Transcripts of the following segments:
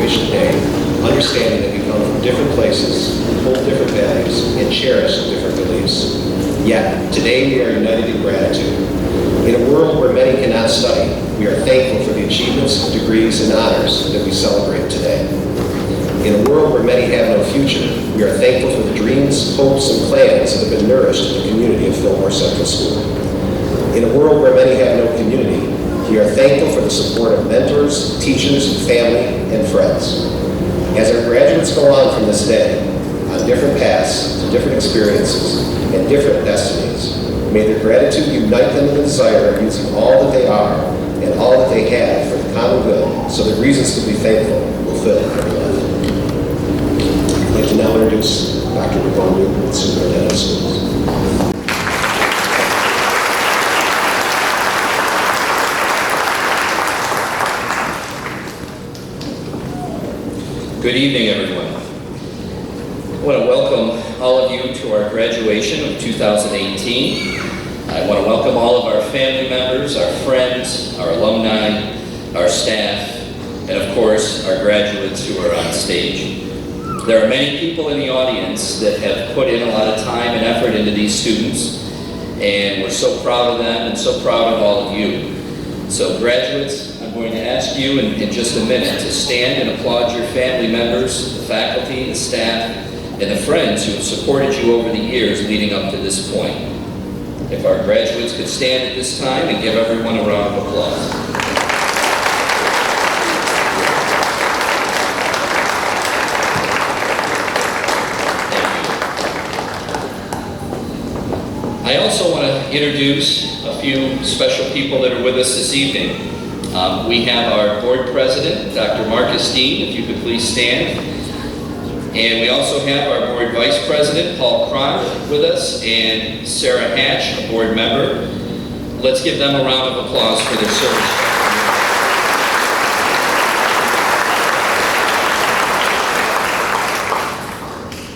graduation day, understanding that we come from different places, hold different values, and cherish different beliefs. Yet, today we are united in gratitude. In a world where many cannot study, we are thankful for the achievements, degrees, and honors that we celebrate today. In a world where many have no future, we are thankful for the dreams, hopes, and plans that have been nourished in the community of Fillmore Central School. In a world where many have no community, we are thankful for the support of mentors, teachers, family, and friends. As our graduates go on from this day, on different paths, to different experiences, and different destinies, may their gratitude unite them in the desire of using all that they are and all that they have for the common good, so that reasons to be thankful will fill every life. I'd like to now introduce Dr. Mcdonald, Superintendent of Schools. Good evening, everyone. I want to welcome all of you to our graduation of 2018. I want to welcome all of our family members, our friends, our alumni, our staff, and of course, our graduates who are on stage. There are many people in the audience that have put in a lot of time and effort into these students, and we're so proud of them and so proud of all of you. So graduates, I'm going to ask you in just a minute to stand and applaud your family members, the faculty, the staff, and the friends who have supported you over the years leading up to this point. If our graduates could stand at this time and give everyone a round of applause. I also want to introduce a few special people that are with us this evening. We have our board president, Dr. Marcus Dean, if you could please stand. And we also have our board vice president, Paul Cronk, with us, and Sarah Hatch, a board member. Let's give them a round of applause for their service.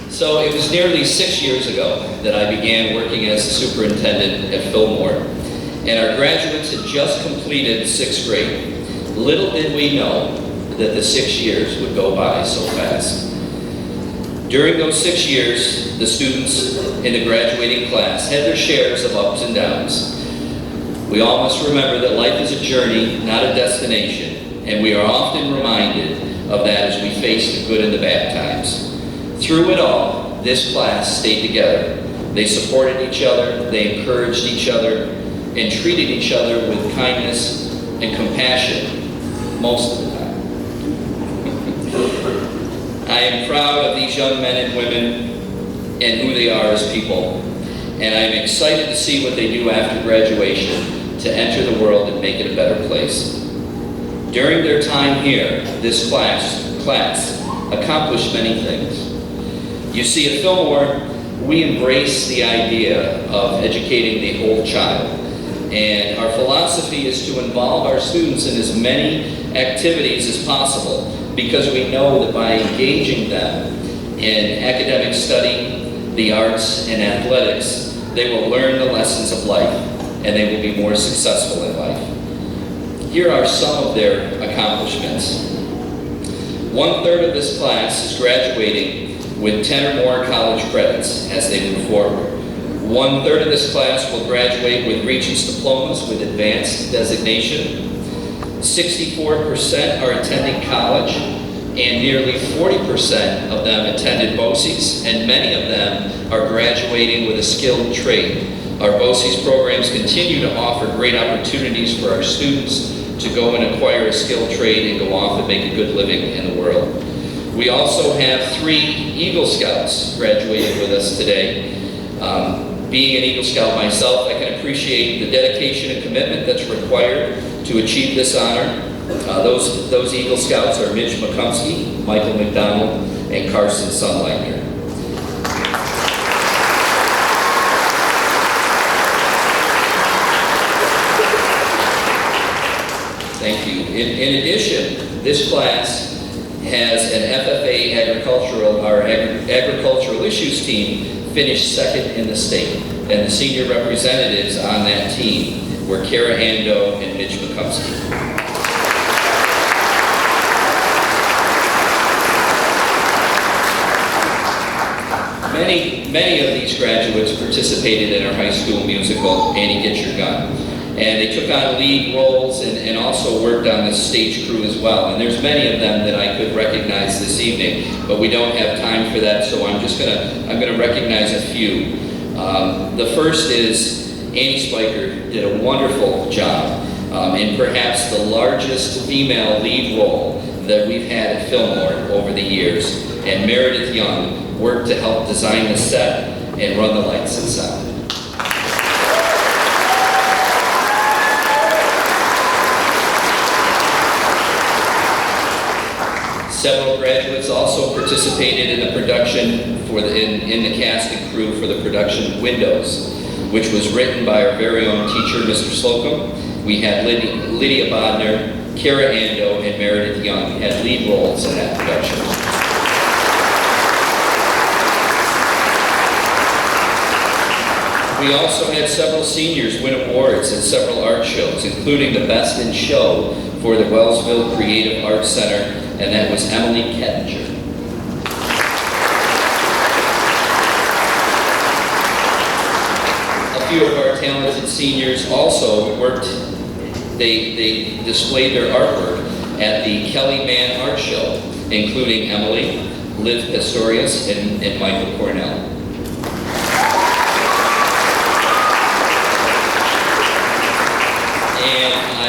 So it was nearly 6 years ago that I began working as a superintendent at Fillmore, and our graduates had just completed 6th grade. Little did we know that the 6 years would go by so fast. During those 6 years, the students in the graduating class had their shares of ups and downs. We all must remember that life is a journey, not a destination, and we are often reminded of that as we face the good and the bad times. Through it all, this class stayed together. They supported each other, they encouraged each other, and treated each other with kindness and compassion most of the time. I am proud of these young men and women and who they are as people, and I am excited to see what they do after graduation to enter the world and make it a better place. During their time here, this class accomplished many things. You see, at Fillmore, we embrace the idea of educating the whole child. And our philosophy is to involve our students in as many activities as possible, because we know that by engaging them in academic study, the arts, and athletics, they will learn the lessons of life, and they will be more successful in life. Here are some of their accomplishments. 1/3 of this class is graduating with 10 or more college credits as they move forward. 1/3 of this class will graduate with Regents diplomas with advanced designation. 64% are attending college, and nearly 40% of them attended BOCES, and many of them are graduating with a skilled trade. Our BOCES programs continue to offer great opportunities for our students to go and acquire a skilled trade and go off and make a good living in the world. We also have 3 Eagle Scouts graduating with us today. Being an Eagle Scout myself, I can appreciate the dedication and commitment that's required to achieve this honor. Those Eagle Scouts are Mitch McCumsky, Michael Mcdonald, and Carson Sunlighter. Thank you. In addition, this class has an FFA agricultural issues team finished 2nd in the state, and the senior representatives on that team were Kara Ando and Mitch McCumsky. Many of these graduates participated in our high school musical, Annie Get Your Gun. And they took on lead roles and also worked on the stage crew as well. And there's many of them that I could recognize this evening, but we don't have time for that, so I'm gonna recognize a few. The first is Annie Spiker did a wonderful job in perhaps the largest female lead role that we've had at Fillmore over the years. And Meredith Young worked to help design the set and run the lights and sound. Several graduates also participated in the production in the cast and crew for the production of Windows, which was written by our very own teacher, Mr. Slocum. We had Lydia Bodner, Kara Ando, and Meredith Young had lead roles in that production. We also had several seniors win awards at several art shows, including the Best in Show for the Wellsville Creative Arts Center, and that was Emily Kettinger. A few of our talented seniors also worked, they displayed their artwork at the Kelly Mann Art Show, including Emily, Liv Pistorius, and Michael Cornell.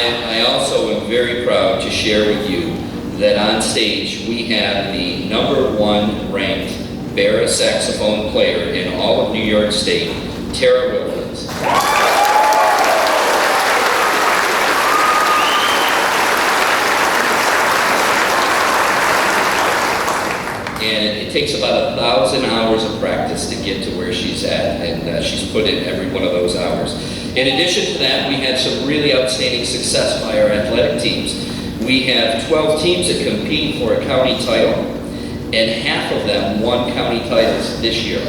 I also am very proud to share with you that on stage we have the #1 ranked Barra saxophone player in all of New York State, Tara Wilkins. And it takes about 1,000 hours of practice to get to where she's at, and she's put in every one of those hours. In addition to that, we had some really outstanding success by our athletic teams. We have 12 teams that compete for a county title, and half of them won county titles this year.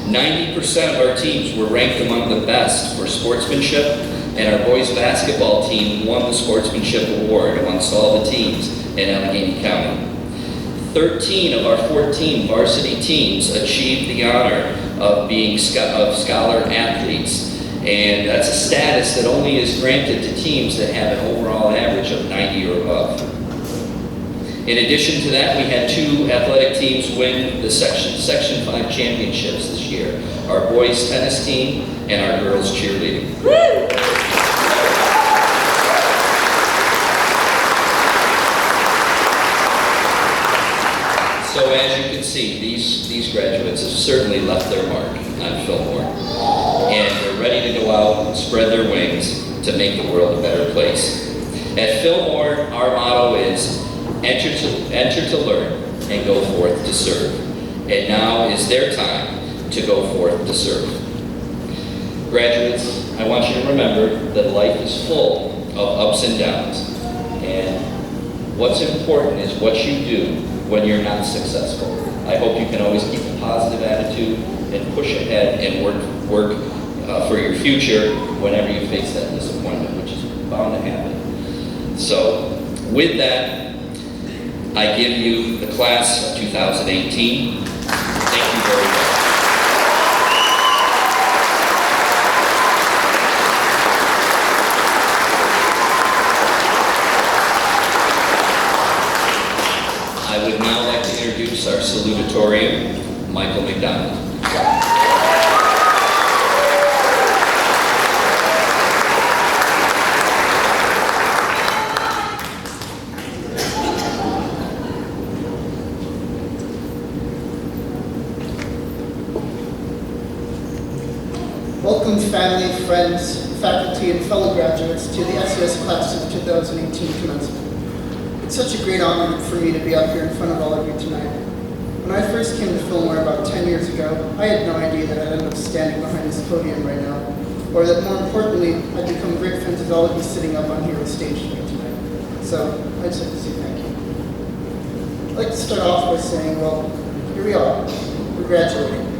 90% of our teams were ranked among the best for sportsmanship, and our boys basketball team won the Sportsmanship Award amongst all the teams in Allegheny County. 13 of our 14 varsity teams achieved the honor of being scholar athletes. And that's a status that only is granted to teams that have an overall average of 90 or above. In addition to that, we had 2 athletic teams win the Section 5 championships this year. Our boys tennis team and our girls cheerleading. Woo! So as you can see, these graduates have certainly left their mark on Fillmore. And they're ready to go out and spread their wings to make the world a better place. At Fillmore, our motto is enter to learn and go forth to serve. And now is their time to go forth to serve. Graduates, I want you to remember that life is full of ups and downs. And what's important is what you do when you're not successful. I hope you can always keep a positive attitude and push ahead and work for your future whenever you face that disappointment, which is bound to happen. So, with that, I give you the class of 2018. Thank you very much. I would now like to introduce our Salutatorian, Michael Mcdonald. Welcome family, friends, faculty, and fellow graduates to the SES class of 2018 commencement. It's such a great honor for me to be up here in front of all of you tonight. When I first came to Fillmore about 10 years ago, I had no idea that I'd end up standing behind this podium right now, or that more importantly, I'd become great friends with all of you sitting up on here on stage with me tonight. So, I'd just like to say thank you. I'd like to start off by saying, well, here we are. We're graduating.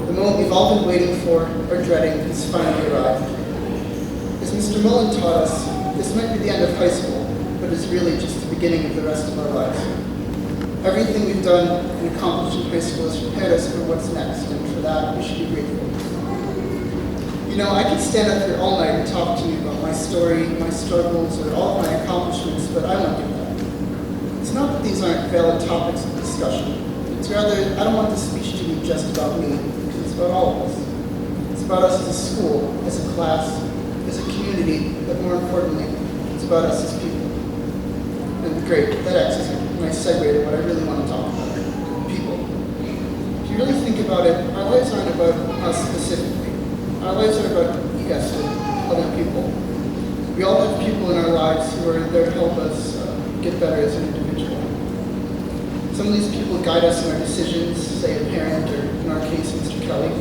The moment we've all been waiting for or dreading has finally arrived. As Mr. Mullen taught us, this might be the end of high school, but it's really just the beginning of the rest of our lives. Everything we've done and accomplished in high school has prepared us for what's next, and for that, we should be grateful. You know, I could stand up here all night and talk to you about my story, my struggles, or all of my accomplishments, but I won't do that. It's not that these aren't valid topics of discussion. It's rather, I don't want this speech to be just about me, because it's about all of us. It's about us as a school, as a class, as a community, but more importantly, it's about us as people. And great, that acts as a nice segue to what I really want to talk about, people. If you really think about it, our lives aren't about us specifically. Our lives are about, you guessed it, other people. We all have people in our lives who are there to help us get better as an individual. Some of these people guide us in our decisions, say a parent, or in our case, Mr. Kelly.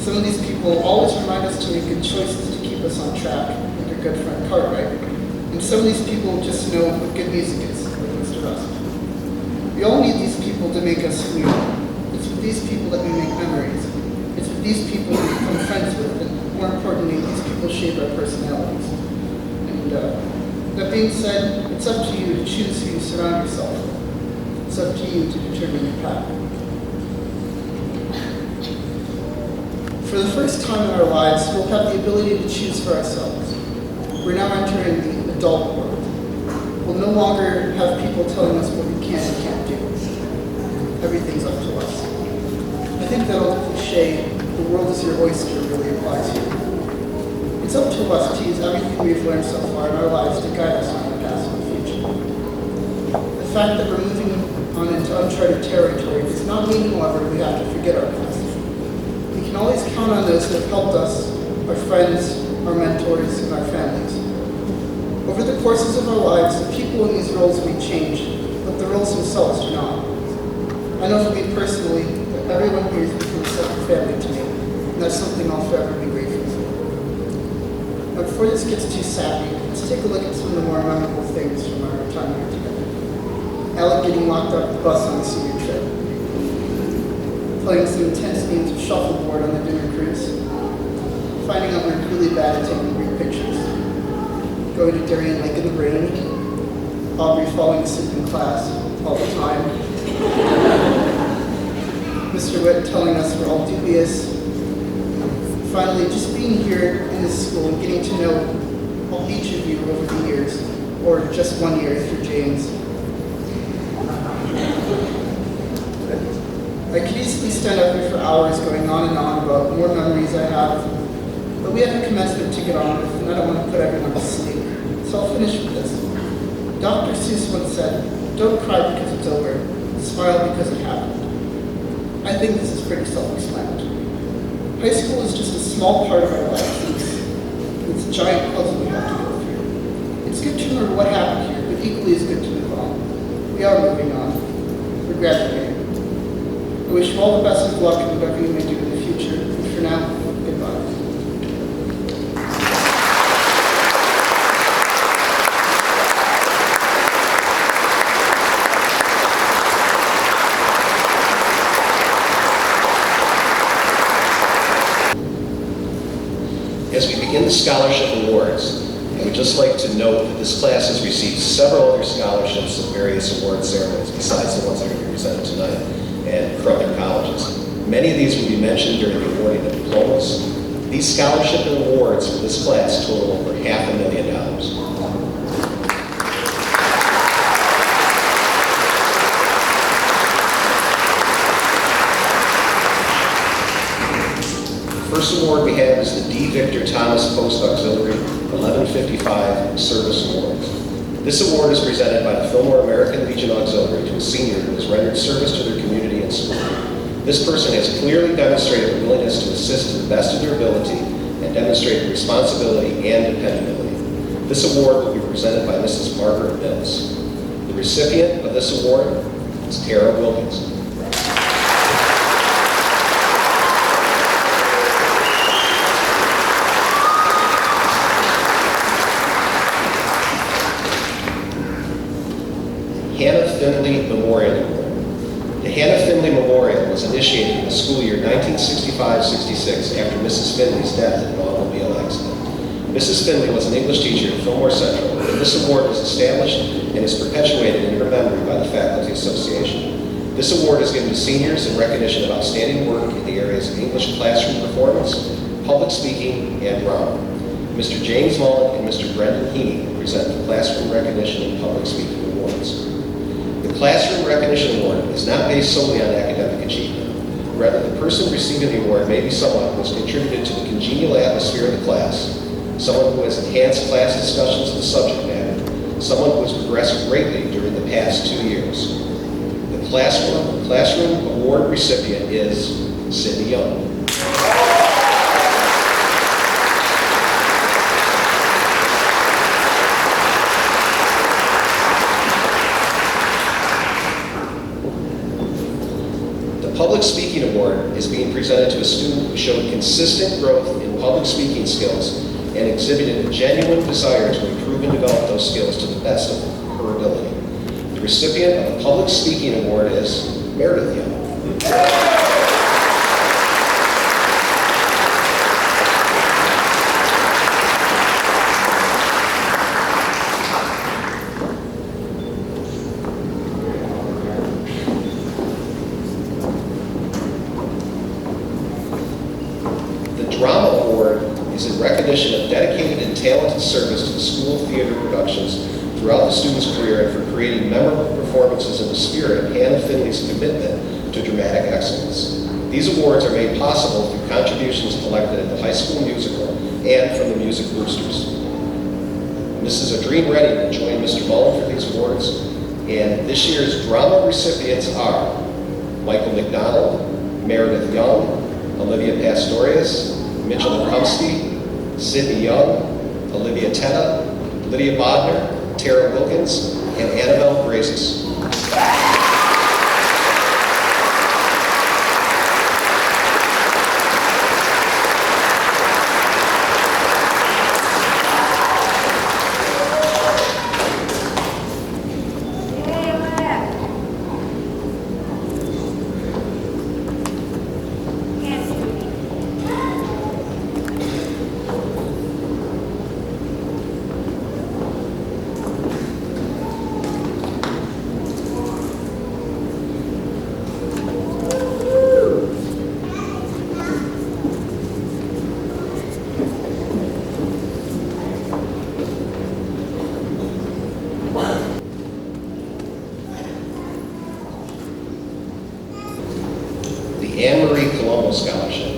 Some of these people always remind us to make good choices to keep us on track, like our good friend Cartwright. And some of these people just know what good music is, like Mr. Rust. We all need these people to make us who we are. It's with these people that we make memories. It's with these people we become friends with, and more importantly, these people shape our personalities. And that being said, it's up to you to choose who you surround yourself with. It's up to you to determine your path. For the first time in our lives, we'll have the ability to choose for ourselves. We're now entering the adult world. We'll no longer have people telling us what we can and can't do. Everything's up to us. I think that old cliche, the world is your oyster, really applies here. It's up to us to use everything we've learned so far in our lives to guide us on our path to the future. The fact that we're moving on into uncharted territory does not mean, however, we have to forget our past. We can always count on those who have helped us, our friends, our mentors, and our families. Over the courses of our lives, the people in these roles may change, but the roles themselves do not. I know for me personally that everyone here has become a second family to me, and that's something I'll forever be grateful for. Now, before this gets too sappy, let's take a look at some of the more memorable things from our time here together. Alec getting locked up the bus on the senior trip, playing some intense games of shuffleboard on the dinner cruise, finding out we're really bad at taking group pictures, going to Darien Lake in the rain, Aubrey falling asleep in class all the time, Mr. Witt telling us we're all dubious, finally just being here in this school and getting to know each of you over the years, or just 1 year if you're James. I could easily stand up here for hours going on and on about more memories I have, but we have a commencement to get on with, and I don't want to put everyone to sleep. So I'll finish with this. Dr. Seuss once said, "Don't cry because it's over, smile because it happened." I think this is pretty self-explanatory. High school is just a small part of our lives. It's a giant puzzle we have to go through. It's good to remember what happened here, but equally as good to move on. We are moving on. We're graduating. I wish you all the best of luck in whatever you may do in the future. And for now, goodbye. As we begin the scholarship awards, I would just like to note that this class has received several other scholarships at various award ceremonies besides the ones that are going to be presented tonight and from their colleges. Many of these will be mentioned during the awarding of diplomas. These scholarship and awards for this class total over $500,000. First award we have is the D. Victor Thomas Post Auxiliary 1155 Service Award. This award is presented by the Fillmore American Legion Auxiliary to a senior who has rendered service to their community and school. This person has clearly demonstrated a willingness to assist to the best of their ability and demonstrated responsibility and dependability. This award will be presented by Mrs. Margaret Mills. The recipient of this award is Tara Wilkins. Hannah Finley Memorial Award. The Hannah Finley Memorial was initiated in the school year 1965-66 after Mrs. Finley's death in an automobile accident. Mrs. Finley was an English teacher at Fillmore Central, and this award was established and is perpetuated in her memory by the Faculty Association. This award is given to seniors in recognition of outstanding work in the areas of English classroom performance, public speaking, and drama. Mr. James Mullen and Mr. Brendan Heaney present the Classroom Recognition and Public Speaking Awards. The Classroom Recognition Award is not based solely on academic achievement. Rather, the person receiving the award may be someone who has contributed to the congenial atmosphere of the class, someone who has enhanced class discussions of the subject matter, someone who has progressed greatly during the past 2 years. The Classroom Award recipient is Sydney Young. The Public Speaking Award is being presented to a student who showed consistent growth in public speaking skills and exhibited a genuine desire to improve and develop those skills to the best of her ability. The recipient of the Public Speaking Award is Meredith Young. The Drama Award is in recognition of dedicated and talented service to the School of Theater Productions throughout the student's career and for creating memorable performances in the spirit of Hannah Finley's commitment to dramatic excellence. These awards are made possible through contributions collected at the high school musical and from the Music Boosters. Mrs. Adrene Reddy will join Mr. Mullen for these awards, and this year's drama recipients are Michael Mcdonald, Meredith Young, Olivia Pastorius, Mitchell Krumsky, Sydney Young, Olivia Tetta, Lydia Bodner, Tara Wilkins, and Annabelle Brazis. Anne Marie Colombo Scholarship.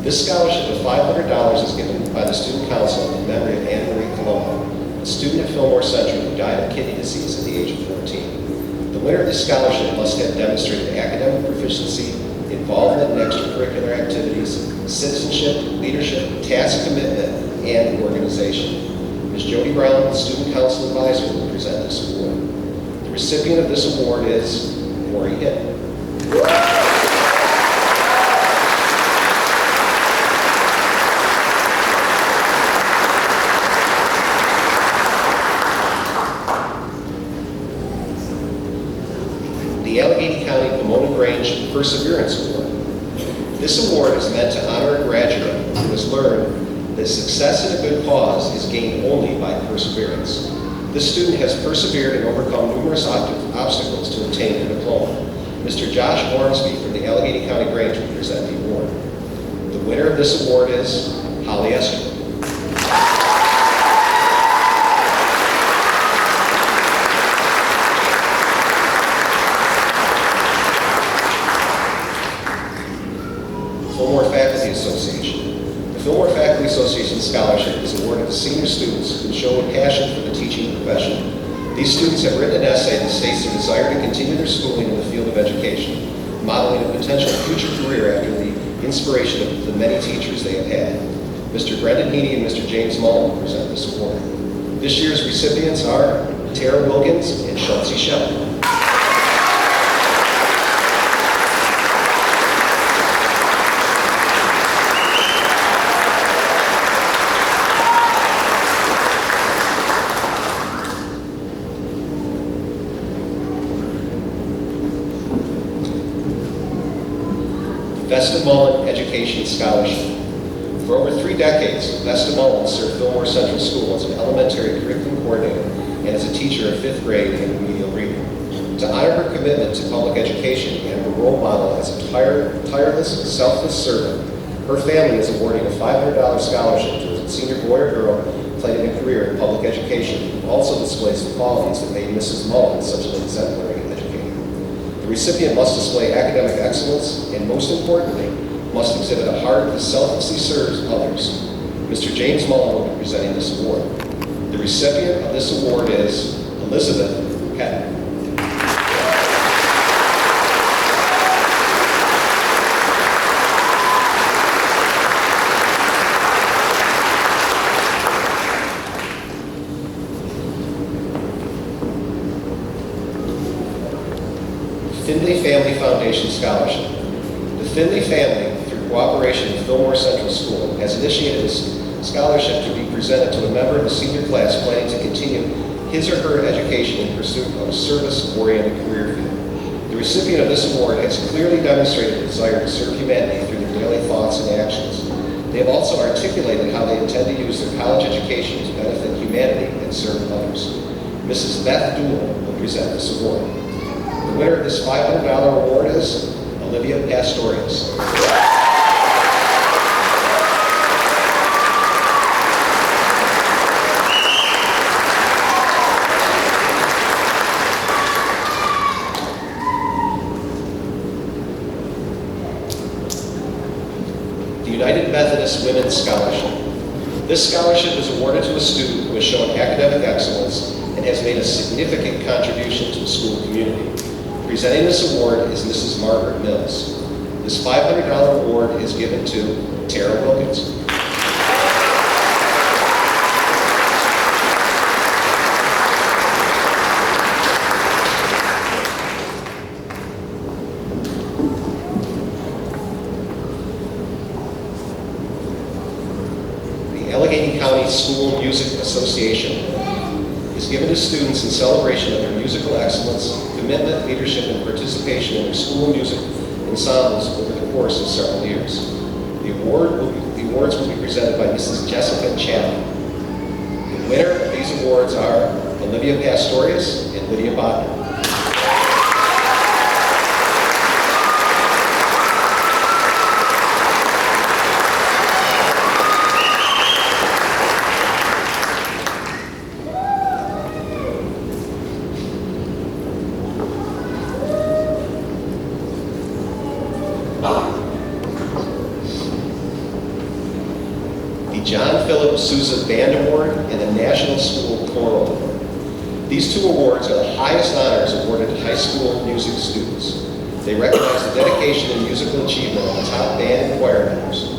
This scholarship of $500 is given by the Student Council in memory of Anne Marie Colombo, a student at Fillmore Central who died of kidney disease at the age of 14. The winner of this scholarship must have demonstrated academic proficiency, involvement in extracurricular activities, citizenship, leadership, task commitment, and organization. Ms. Jody Brown, the Student Council Advisor, will present this award. The recipient of this award is Lori Hitt. The Allegheny County Pomona Grange Perseverance Award. This award is meant to honor a graduate who has learned that success in a good cause is gained only by perseverance. This student has persevered and overcome numerous obstacles to obtain a diploma. Mr. Josh Ormsby from the Allegheny County Grange will present the award. The winner of this award is Holly Esther. Fillmore Faculty Association. The Fillmore Faculty Association Scholarship is awarded to senior students who show a passion for the teaching profession. These students have written an essay that states their desire to continue their schooling in the field of education, modeling a potential future career after the inspiration of the many teachers they have had. Mr. Brendan Heaney and Mr. James Mullen will present this award. This year's recipients are Tara Wilkins and Schultze Shepard. Vesta Mullen Education Scholarship. For over 3 decades, Mcdonald served Fillmore Central School as an elementary curriculum coordinator and as a teacher of 5th grade and remedial reading. To honor her commitment to public education and her role model as a tireless, selfless servant, her family is awarding a $500 scholarship to a senior boy or girl planning a career in public education, who also displays the qualities that made Mrs. Mullen such an exemplary educator. The recipient must display academic excellence and, most importantly, must exhibit a heart that selflessly serves others. Mr. James Mullen will be presenting this award. The recipient of this award is Elizabeth Pettit. Findlay Family Foundation Scholarship. The Findlay family, through cooperation with Fillmore Central School, has initiated a scholarship to be presented to a member of the senior class planning to continue his or her education in pursuit of a service-oriented career field. The recipient of this award has clearly demonstrated a desire to serve humanity through their daily thoughts and actions. They have also articulated how they intend to use their college education to benefit humanity and serve others. Mrs. Beth Doolin will present this award. The winner of this $500 award is Olivia Pastorius. The United Methodist Women's Scholarship. This scholarship is awarded to a student who has shown academic excellence and has made a significant contribution to the school community. Presenting this award is Mrs. Margaret Mills. This $500 award is given to Tara Wilkins. The Allegheny County School Music Association is given to students in celebration of their musical excellence, commitment, leadership, and participation in their school music ensembles over the course of several years. The awards will be presented by Mrs. Jessica Chapman. The winner of these awards are Olivia Pastorius and Lydia Bodner. John Philip Sousa Band Award and the National School Choral Award. These 2 awards are the highest honors awarded to high school music students. They recognize the dedication and musical achievement of the top band and choir members.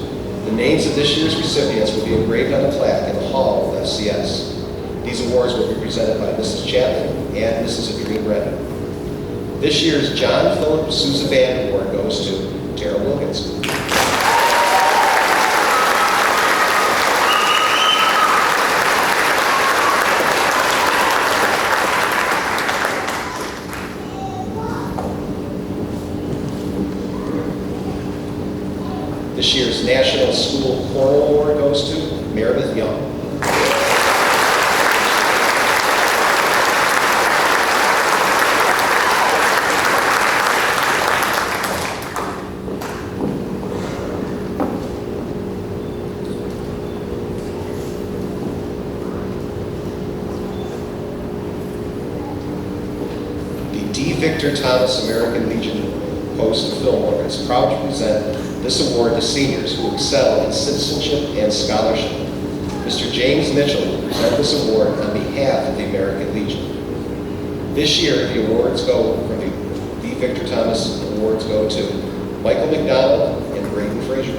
The names of this year's recipients will be engraved on a plaque in the hall of FCS. These awards will be presented by Mrs. Chapman and Mrs. Adrene Redden. This year's John Philip Sousa Band Award goes to Tara Wilkins. This year's National School Choral Award goes to Meredith Young. The D. Victor Thomas American Legion Post of Fillmore is proud to present this award to seniors who excel in citizenship and scholarship. Mr. James Mitchell will present this award on behalf of the American Legion. This year, the awards go from the Victor Thomas Awards go to Michael Mcdonald and Braden Frazier.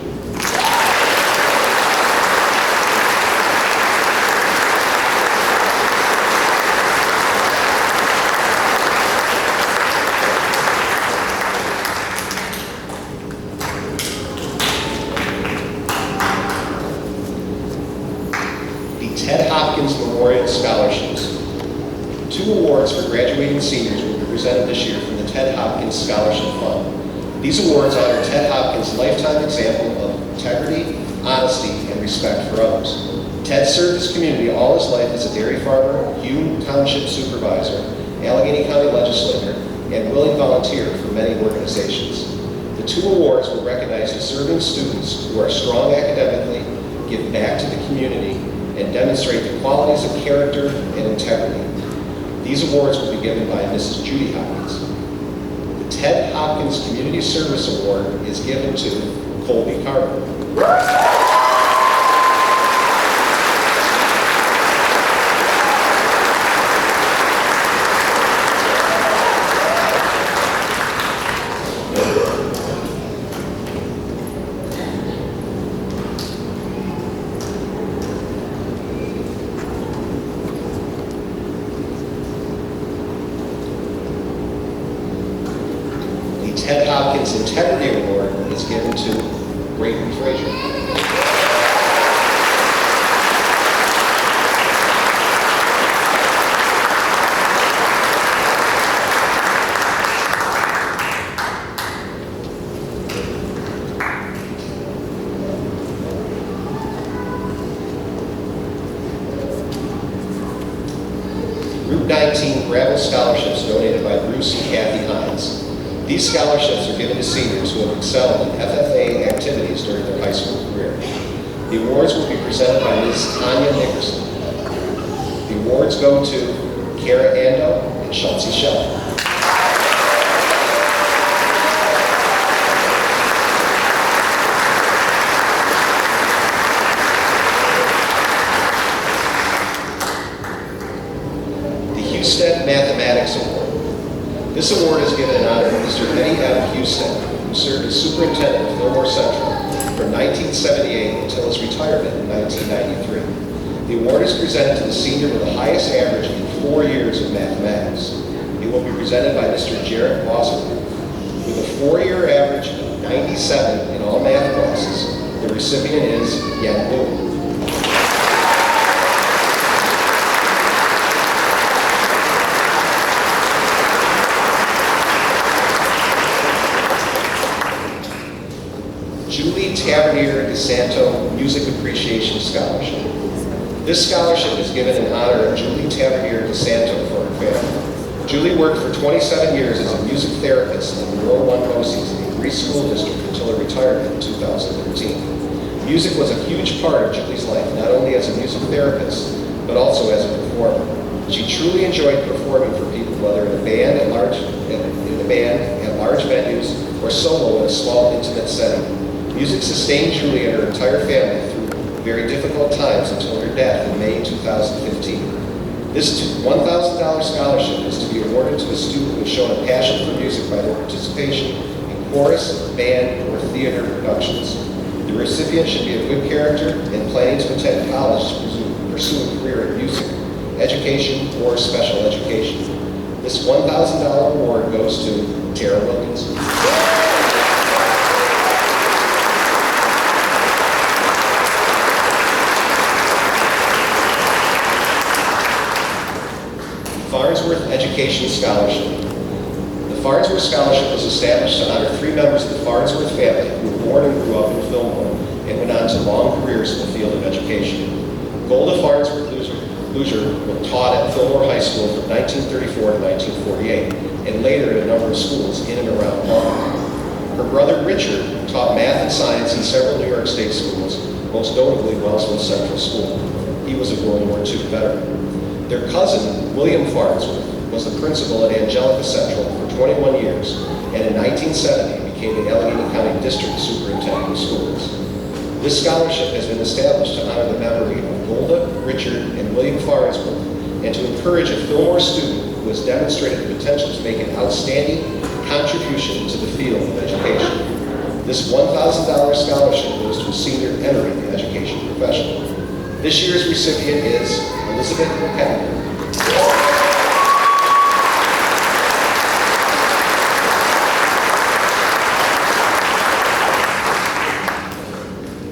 Ted Hopkins Memorial Scholarships. 2 awards for graduating seniors will be presented this year from the Ted Hopkins Scholarship Fund. These awards honor Ted Hopkins' lifetime example of integrity, honesty, and respect for others. Ted served his community all his life as a dairy farmer, Hume Township supervisor, Allegheny County legislator, and willing volunteer for many organizations. The 2 awards will recognize deserving students who are strong academically, give back to the community, and demonstrate the qualities of character and integrity. These awards will be given by Mrs. Judy Hopkins. The Ted Hopkins Community Service Award is given to Colby Carver. Ted Hopkins Integrity Award is given to Brayden Frazier. Route 19 Gravel Scholarships donated by Bruce and Kathy Hines. These scholarships are given to seniors who have excelled in FFA activities during their high school career. The awards will be presented by Ms. Tanya Nickerson. The awards go to Kara Ando and Chelsea Shell. The Husted Mathematics Award. This award is given in honor of Mr. Eddie M. Husted, who served as superintendent of Fillmore Central from 1978 until his retirement in 1993. The award is presented to the senior with the highest average in 4 years of mathematics. It will be presented by Mr. Jarrett Wasserman. With a 4-year average of 97 in all math classes, the recipient is Yen Newton. Julie Tavernier DeSanto Music Appreciation Scholarship. This scholarship is given in honor of Julie Tavernier DeSanto for her family. Julie worked for 27 years as a music therapist in the Rural 1 BOCES in the Greece School District until her retirement in 2013. Music was a huge part of Julie's life, not only as a music therapist, but also as a performer. She truly enjoyed performing for people, whether in a band at large venues or solo in a small, intimate setting. Music sustained Julie and her entire family through very difficult times until her death in May 2015. This $1,000 scholarship is to be awarded to a student who has shown a passion for music by their participation in chorus, band, or theater productions. The recipient should be a good character and planning to attend college to pursue a career in music, education, or special education. This $1,000 award goes to Tara Wilkins. Farnsworth Education Scholarship. The Farnsworth Scholarship was established to honor 3 members of the Farnsworth family who were born and grew up in Fillmore and went on to long careers in the field of education. Golda Farnsworth Luzier taught at Fillmore High School from 1934 to 1948 and later at a number of schools in and around Baltimore. Her brother Richard taught math and science in several New York State schools, most notably Wellsville Central School. He was a World War II veteran. Their cousin, William Farnsworth, was the principal at Angelica Central for 21 years, and in 1970 became the Allegheny County District Superintendent of Schools. This scholarship has been established to honor the memory of Golda, Richard, and William Farnsworth, and to encourage a Fillmore student who has demonstrated the potential to make an outstanding contribution to the field of education. This $1,000 scholarship goes to a senior entering the education profession. This year's recipient is Elizabeth Pettinger.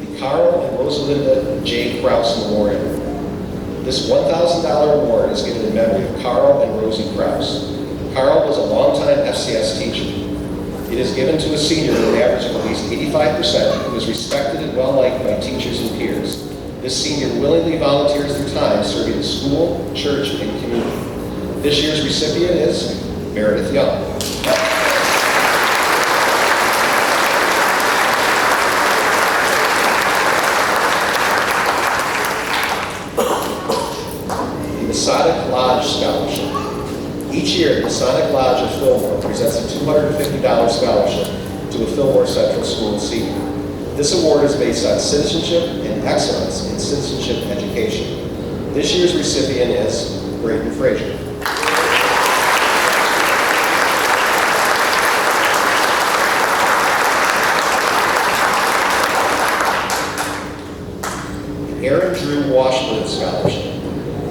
The Carl and Rosalinda J. Krause Memorial. This $1,000 award is given in memory of Carl and Rosie Krause. Carl was a longtime FCS teacher. It is given to a senior with an average of at least 85% who is respected and well-liked by teachers and peers. This senior willingly volunteers their time serving the school, church, and community. This year's recipient is Meredith Young. The Masonic Lodge Scholarship. Each year, the Masonic Lodge of Fillmore presents a $250 scholarship to a Fillmore Central School senior. This award is based on citizenship and excellence in citizenship education. This year's recipient is Brayden Frazier. Aaron Drew Washburn Scholarship.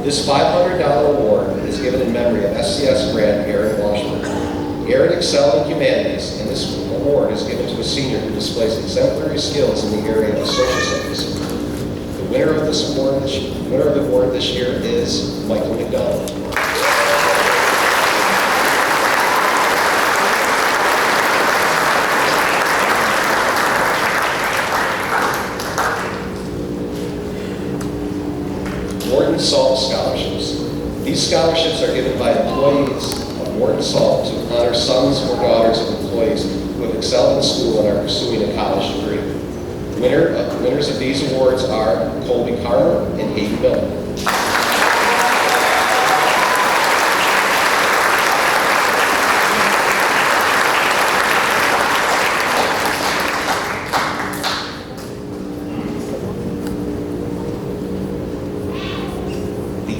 This $500 award is given in memory of SCS grad Aaron Washburn. Aaron excelled in humanities, and this award is given to a senior who displays exemplary skills in the area of social studies. The winner of the award this year is Michael Mcdonald. Morton Salt Scholarships. These scholarships are given by employees of Morton Salt to honor sons or daughters of employees who have excelled in school and are pursuing a college degree. Winners of these awards are Colby Carter and Hayden Miller.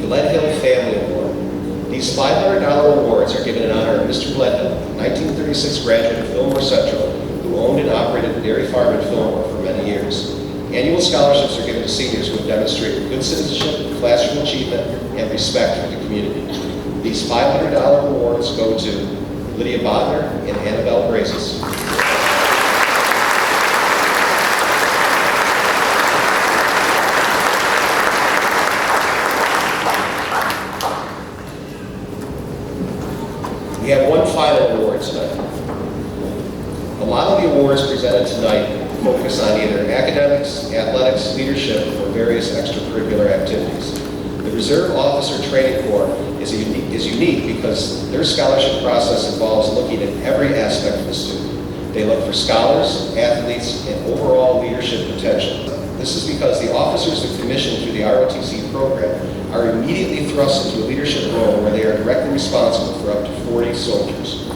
Gledhill Family Award. These $500 awards are given in honor of Mr. Gledhill, 1936 graduate of Fillmore Central, who owned and operated a dairy farm in Fillmore for many years. Annual scholarships are given to seniors who have demonstrated good citizenship, classroom achievement, and respect for the community. These $500 awards go to Lydia Bodner and Annabelle Brazes. We have one final award tonight. A lot of the awards presented tonight focus on either academics, athletics, leadership, or various extracurricular activities. The Reserve Officer Training Corps is unique because their scholarship process involves looking at every aspect of the student. They look for scholars, athletes, and overall leadership potential. This is because the officers of commission through the ROTC program are immediately thrust into a leadership role where they are directly responsible for up to 40 soldiers.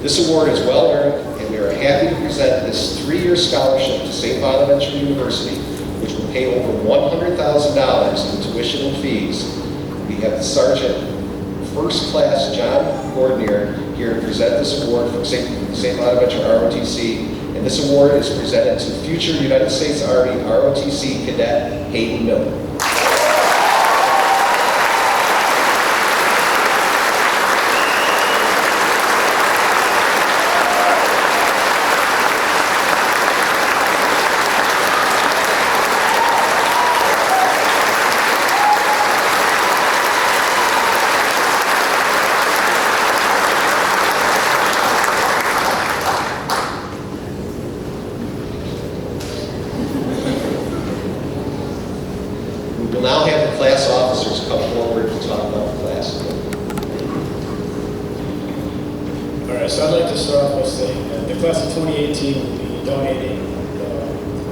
This award is well earned, and we are happy to present this 3-year scholarship to St. Bonaventure University, which will pay over $100,000 in tuition and fees. We have the Sergeant First Class John Gordonier here to present this award from St. Bonaventure ROTC, and this award is presented to future United States Army ROTC Cadet Hayden Miller. We'll now have the class officers come forward to talk about the class. All right, so I'd like to start off by saying that the class of 2018 will be donating the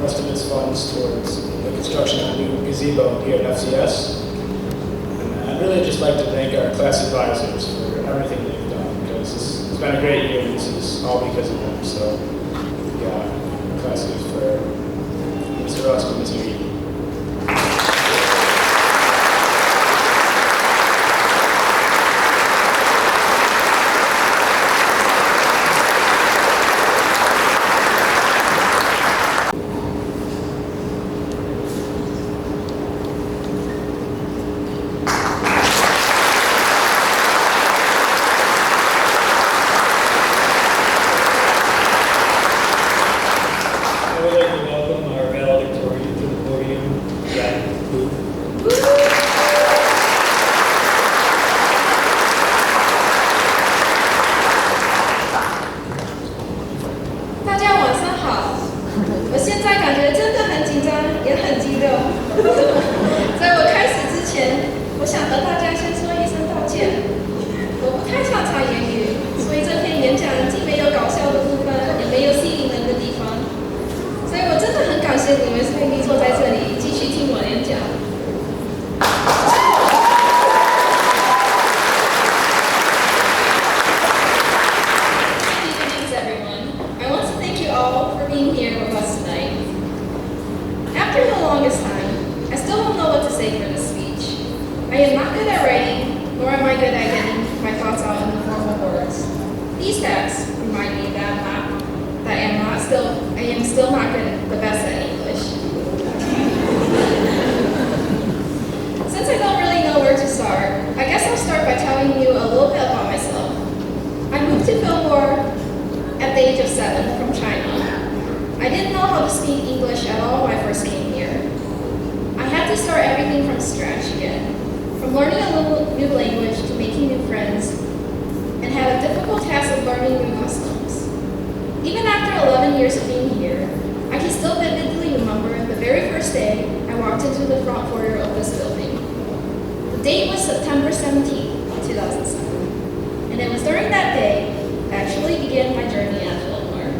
rest of its funds towards the construction of a new gazebo here at FCS. And I'd really just like to thank our class advisors for everything they've done, because it's been a great year, and this is all because of them. So, yeah, class gift for Mr. Rusk and Mr. Eaton. I would like to welcome our valedictorian to the podium. These facts remind me that I am still not the best at English. Since I don't really know where to start, I guess I'll start by telling you a little bit about myself. I moved to Fillmore at the age of 7 from China. I didn't know how to speak English at all when I first came here. I had to start everything from scratch again, from learning a new language to making new friends, and had a difficult task of learning new customs. Even after 11 years of being here, I can still vividly remember the very first day I walked into the front foyer of this building. The date was September 17, 2007, and it was during that day I actually began my journey at Fillmore.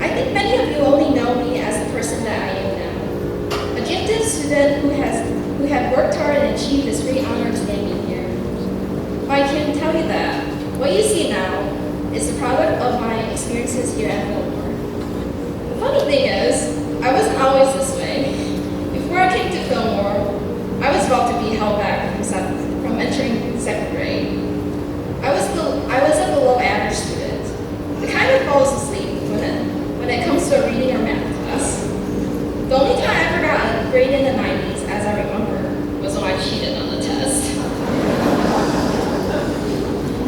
I think many of you only know me as the person that I am now, a gifted student who had worked hard and achieved this great honor today being here. But I can tell you that what you see now is the product of my experiences here at Fillmore. The funny thing is, I wasn't always this way. Before I came to Fillmore, I was about to be held back from entering 2nd grade. I was a below average student, the kind that falls asleep when it comes to a reading or math class. The only time I ever got a grade in the 90s, as I remember, was when I cheated on the test.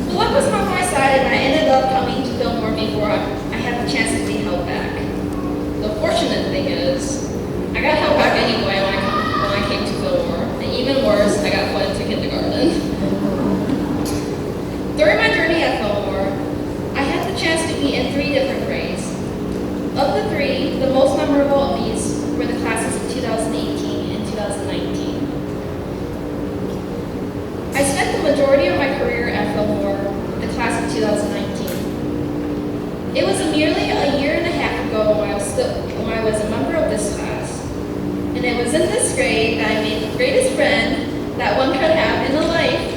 The luck was on my side, and I ended up coming to Fillmore before I had the chance to be held back. The fortunate thing is, I got held back anyway when I came to Fillmore, and even worse, I got put into kindergarten. During my journey at Fillmore, I had the chance to be in 3 different grades. Of the 3, the most memorable of these were the classes of 2018 and 2019. I spent the majority of my career at Fillmore with the class of 2019. It was merely a year and a half ago when I was a member of this class. And it was in this grade that I made the greatest friend that one could have in a life.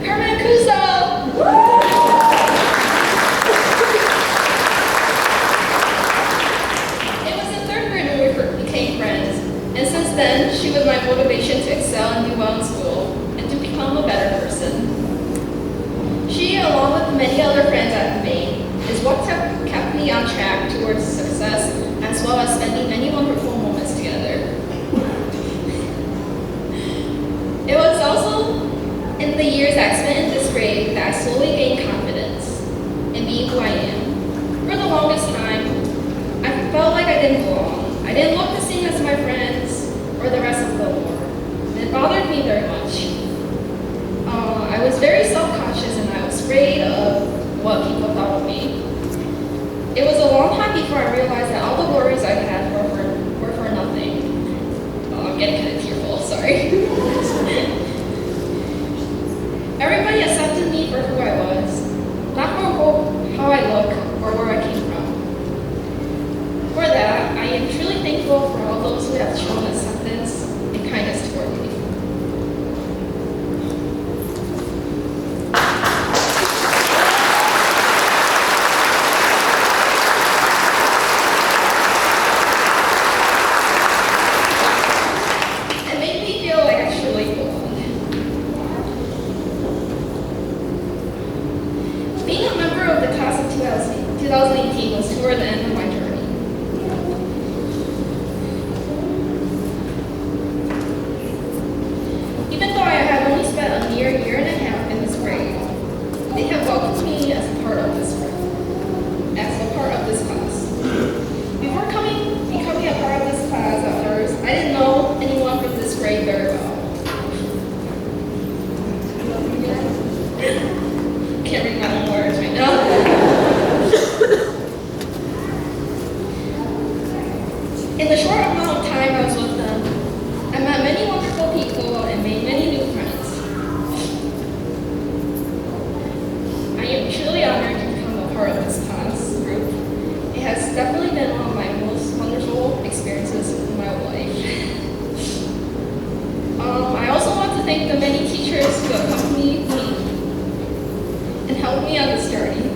Carmen Cuso! It was in 3rd grade when we became friends, and since then, she was my motivation to excel and do well in school, and to become a better person. She, along with many other friends I've made, is what kept me on track towards success, as well as spending many wonderful moments together. It was also in the years that I spent in this grade that I slowly gained confidence in being who I am. For the longest time, I felt like I didn't belong. I didn't look the same as my friends or the rest of the world. And it bothered me very much. I was very self-conscious and I was afraid of what people thought of me. It was a long time before I realized that all the worries I had were for nothing. I'm getting kind of tearful, sorry. Everybody accepted me for who I was, not for how I look or where I came from. For that, I am truly thankful for all those who have shown acceptance and kindness toward me. It made me feel like I truly belonged. Being a member of the class of 2018 was toward the end of my journey. Even though I have only spent a mere year and a half in this grade, they have welcomed me as a part of this class. Before becoming a part of this class at first, I didn't know anyone from this grade very well. Can't read my own words right now. In the short amount of time I was with them, I met many wonderful people and made many new friends. I am truly honored to become a part of this class group. It has definitely been one of my most wonderful experiences in my life. I also want to thank the many teachers who accompanied me and helped me on this journey.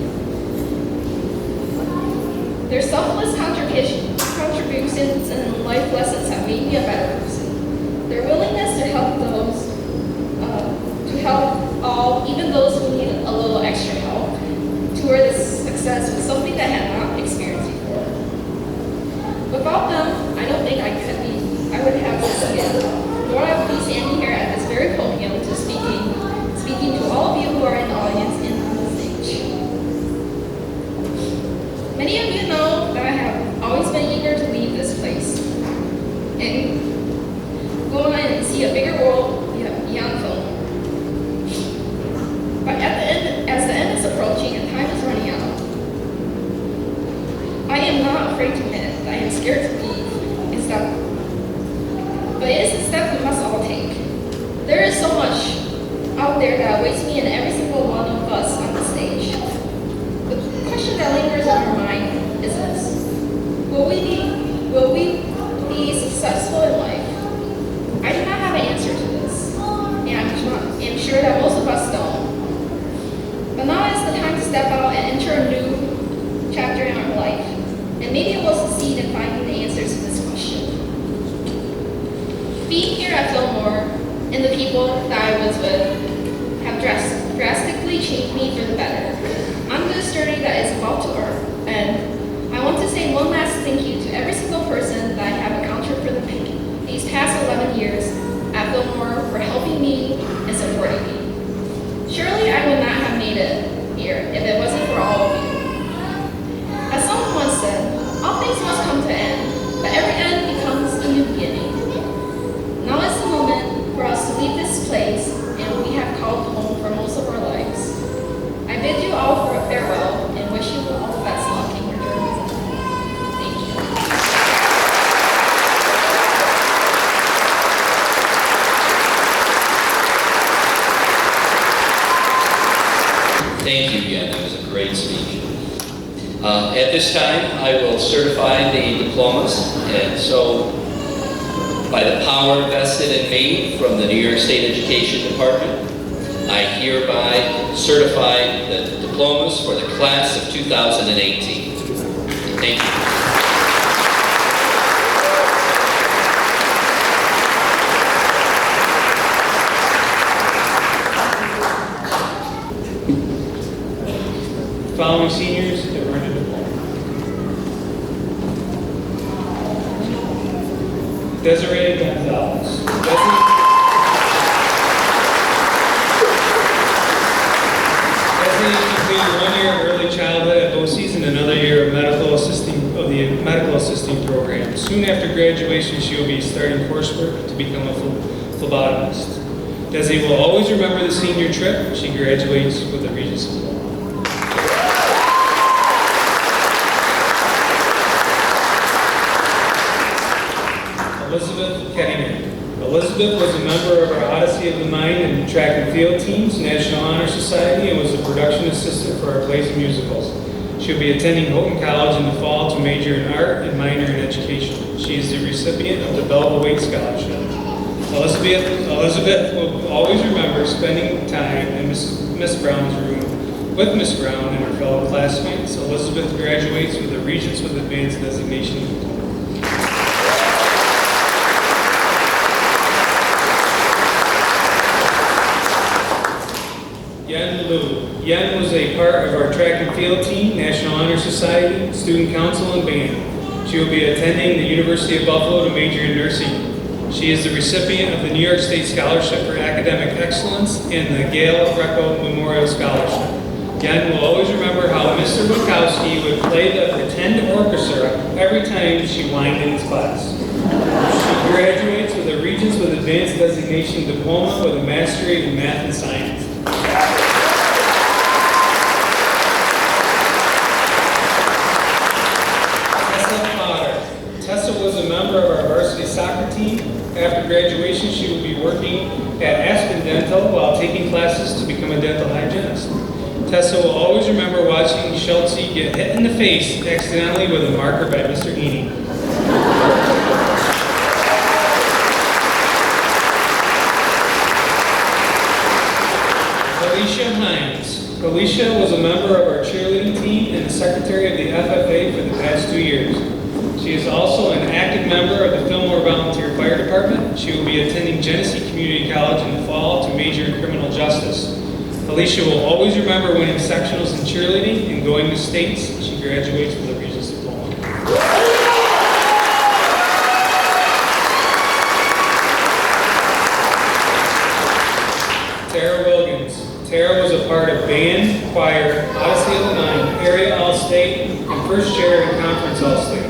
Their selfless contributions and life lessons have made me a better person. Their willingness to help all help even those who need a little extra help, toward this success was something that I had not experienced before. Without them, I don't think I would have succeeded. Nor I would be standing here at this very podium to speaking to all of you who are in the audience and on the stage. Many of you know that I have always been eager to leave this place and go on and see a bigger world beyond film. But as the end is approaching and time is running out, I am not afraid to admit that I am scared to leave and step. But it is a step we must all take. There is so much out there that awaits me and every single one of us on the stage. The question that lingers on our mind is this: Will we be successful in life? I do not have an answer to this, and I'm sure that most of us don't. But now is the time to step out and enter a new chapter in our life, and maybe it will succeed in finding the answers to this question. Being here at Fillmore and the people that I was with have drastically changed me for the better. On this journey that is about to end, I want to say one last thank you to every single person that I have encountered for these past 11 years at Fillmore for helping me and supporting me. Surely I would not have made it here if it wasn't for all of you. As someone once said, all things must come to an end, but every end becomes a new beginning. Now is the moment for us to leave this place and we have called home for most of our lives. I bid you all for a farewell and wish you all the best luck in your journeys. Thank you. Thank you, Yen. That was a great speech. At this time, I will certify the diplomas, and so by the power vested in me from the New York State Education Department, I hereby certify the diplomas for the class of 2018. Thank you. Following seniors have earned a diploma: Desiree Gonzalez. Desiree completed 1 year of early childhood at BOCES and another year of the medical assisting program. Soon after graduation, she will be starting coursework to become a phlebotomist. Desiree will always remember the senior trip. She graduates with a Regents diploma. Elizabeth Kettinger. Elizabeth was a member of our Odyssey of the Mind and track and field teams, National Honor Society, and was a production assistant for our plays and musicals. She'll be attending Houghton College in the fall to major in art and minor in education. She is the recipient of the Belleville Waite Scholarship. Elizabeth will always remember spending time in Miss Brown's room with Miss Brown and her fellow classmates. Elizabeth graduates with a Regents with Advanced designation diploma. Yen was a part of our track and field team, National Honor Society, Student Council, and band. She will be attending the University of Buffalo to major in nursing. She is the recipient of the New York State Scholarship for Academic Excellence and the Gail Greco Memorial Scholarship. Yen will always remember how Mr. Bukowski would play the pretend orchestra every time she whined in his class. She graduates with a Regents with Advanced designation diploma with a mastery in math and science. Tessa was a member of our varsity soccer team. After graduation, she will be working at Aspen Dental while taking classes to become a dental hygienist. Tessa will always remember watching Schultze get hit in the face accidentally with a marker by Mr. Heaney. Alicia Hines. Alicia was a member of our cheerleading team and the secretary of the FFA for the past 2 years. She is also an active member of the Fillmore Volunteer Fire Department. She will be attending Genesee Community College in the fall to major in criminal justice. Alicia will always remember winning sectionals in cheerleading and going to states. She graduates with a Regents diploma. Tara Wilkins. Tara was a part of band, choir, Odyssey of the Mind, area All-State, and first chair in conference All-State.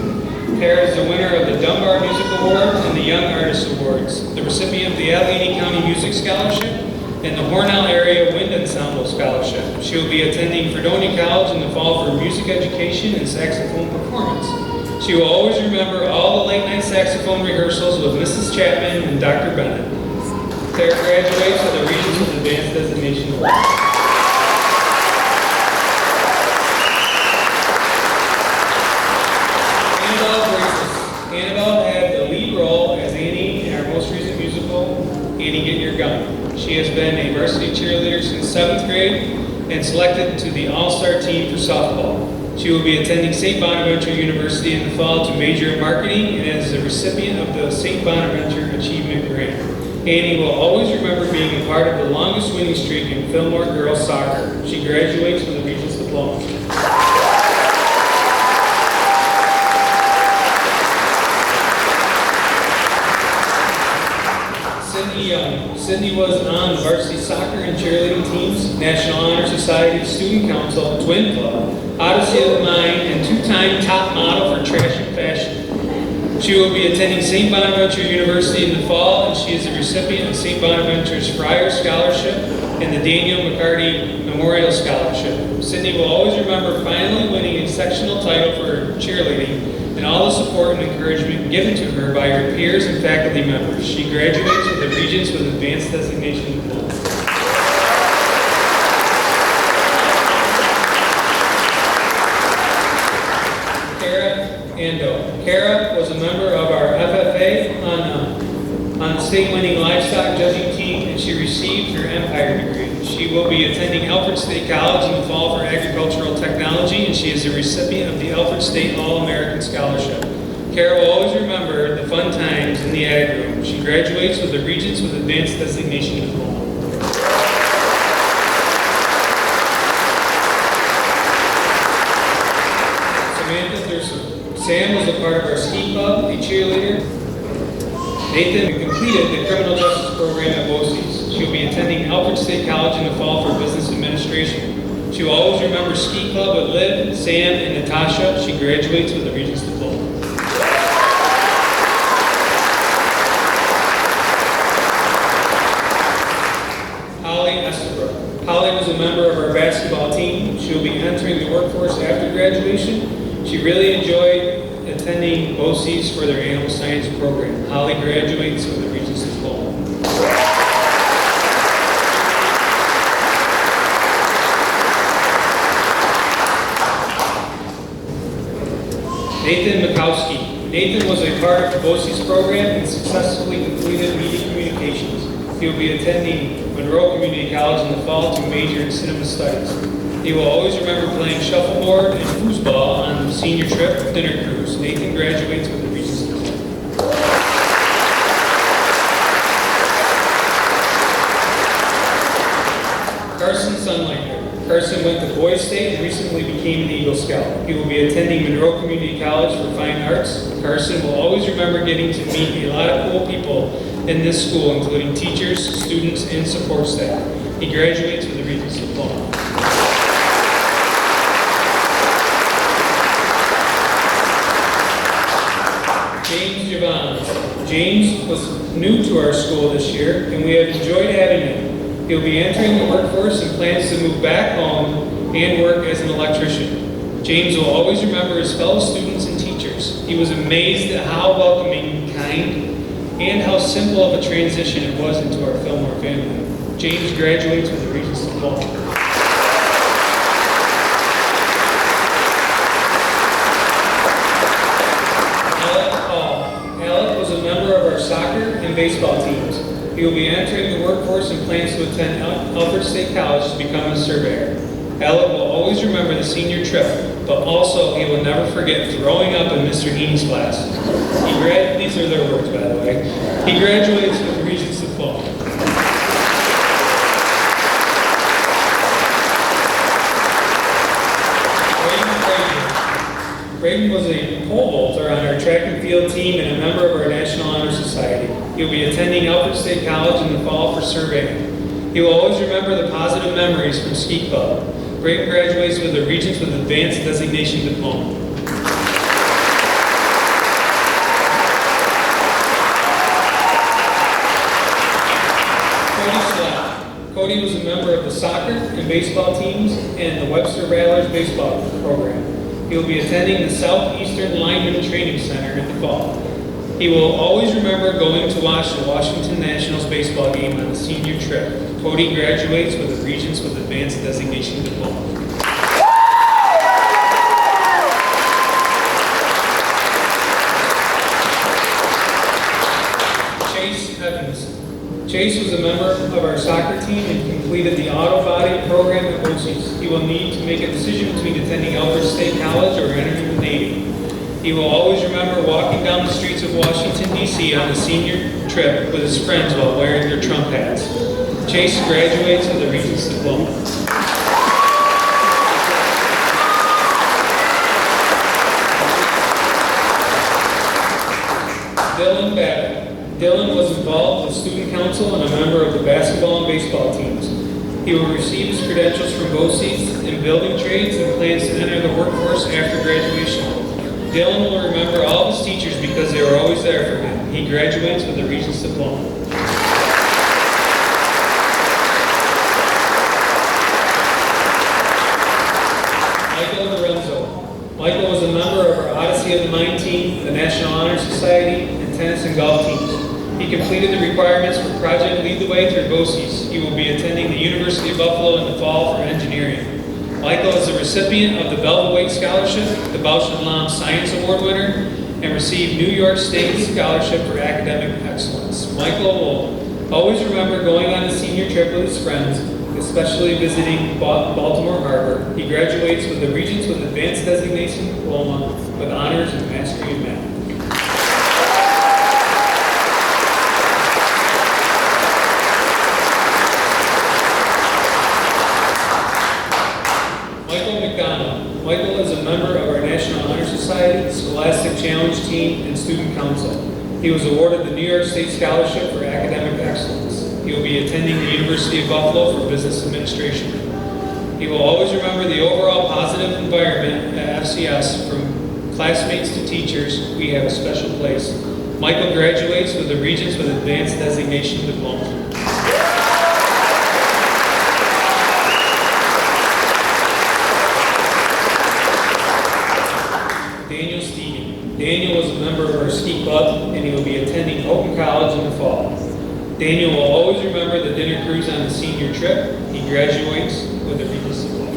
Tara is the winner of the Dunbar Music Award and the Young Artist Awards, the recipient of the Allegheny County Music Scholarship, and the Hornell Area Wind Ensemble Scholarship. She will be attending Fredonia College in the fall for music education and saxophone performance. She will always remember all the late-night saxophone rehearsals with Mrs. Chapman and Dr. Bennett. Tara graduates with a Regents with Advanced Designation Award. Annabelle had the lead role as Annie in our most recent musical, Annie Get Your Gun. She has been a varsity cheerleader since 7th grade and selected to the All-Star team for softball. She will be attending St. Bonaventure University in the fall to major in marketing and is a recipient of the St. Bonaventure Achievement Grant. Annie will always remember being a part of the longest winning streak in Fillmore girls soccer. She graduates with a Regents diploma. Sydney Young. Sydney was on the varsity soccer and cheerleading teams, National Honor Society, Student Council, Twin Club, Odyssey of the Mind, and two-time top model for trash and fashion. She will be attending St. Bonaventure University in the fall, and she is a recipient of St. Bonaventure's Friar Scholarship and the Daniel McCarty Memorial Scholarship. Sydney will always remember finally winning a sectional title for her cheerleading and all the support and encouragement given to her by her peers and faculty members. She graduates with the Regents with Advanced Designation diploma. Kara was a member of our FFA on the state-winning livestock judging team, and she received her Empire degree. She will be attending Alfred State College in the fall for agricultural technology, and she is a recipient of the Alfred State All-American Scholarship. Kara will always remember the fun times in the ag room. She graduates with the Regents with Advanced Designation diploma. Sam was a part of our ski club, a cheerleader. Nathan completed the criminal justice program at BOCES. She will be attending Alfred State College in the fall for business administration. She will always remember ski club with Liv, Sam, and Natasha. She graduates with a Regents diploma. Holly Estabrook. Holly was a member of our basketball team. She will be entering the workforce after graduation. She really enjoyed attending BOCES for their animal science program. Holly graduates with a Regents diploma. Nathan Mikowski. Nathan was a part of the BOCES program and successfully completed media communications. He will be attending Monroe Community College in the fall to major in cinema studies. He will always remember playing shuffleboard and foosball on the senior trip dinner cruise. Nathan graduates with a Regents diploma. Carson Sunlighter. Carson went to Boys State and recently became an Eagle Scout. He will be attending Monroe Community College for Fine Arts. Carson will always remember getting to meet a lot of cool people in this school, including teachers, students, and support staff. He graduates with a Regents diploma. James Javon. James was new to our school this year, and we have enjoyed having him. He'll be entering the workforce and plans to move back home and work as an electrician. James will always remember his fellow students and teachers. He was amazed at how welcoming, kind, and how simple of a transition it was into our Fillmore family. James graduates with a Regents diploma. Soccer and baseball teams. He will be entering the workforce and plans to attend Alfred State College to become a surveyor. Alec will always remember the senior trip, but also he will never forget throwing up in Mr. Heaney's class. These are their words, by the way. He graduates with a Regents diploma. Braden was a pole vaulter on our track and field team and a member of our National Honor Society. He will be attending Alfred State College in the fall for surveying. He will always remember the positive memories from ski club. Braden graduates with a Regents with Advanced Designation Diploma. Cody was a member of the soccer and baseball teams and the Webster Rattlers baseball program. He will be attending the Southeastern Lineman Training Center in the fall. He will always remember going to watch the Washington Nationals baseball game on the senior trip. Cody graduates with a Regents with Advanced Designation Diploma. Chase was a member of our soccer team and completed the auto body program at BOCES. He will need to make a decision between attending Alfred State College or entering the Navy. He will always remember walking down the streets of Washington, D.C. on the senior trip with his friends while wearing their Trump hats. Chase graduates with a Regents Diploma. Dylan Babbitt. Dylan was involved with student council and a member of the basketball and baseball teams. He will receive his credentials from BOCES in building trades and plans to enter the workforce after graduation. Dylan will remember all of his teachers because they were always there for him. He graduates with a Regents Diploma. Michael Lorenzo. Michael was a member of our Odyssey of the Mind team, the National Honor Society, and tennis and golf teams. He completed the requirements for Project Lead the Way through BOCES. He will be attending the University of Buffalo in the fall for engineering. Michael is the recipient of the Belvawait Scholarship, the Bausch and Lomb Science Award winner, and received New York State Scholarship for Academic Excellence. Michael will always remember going on a senior trip with his friends, especially visiting Baltimore Harbor. He graduates with the Regents with Advanced Designation Diploma with honors and mastery in math. Mcdonald. Michael is a member of our National Honor Society, Scholastic Challenge Team, and Student Council. He was awarded the New York State Scholarship for Academic Excellence. He will be attending the University of Buffalo for Business Administration. He will always remember the overall positive environment at FCS, from classmates to teachers. We have a special place. Michael graduates with the Regents with Advanced Designation Diploma. Daniel was a member of our ski club, and he will be attending Houghton College in the fall. Daniel will always remember the dinner cruise on the senior trip. He graduates with a Regents Diploma.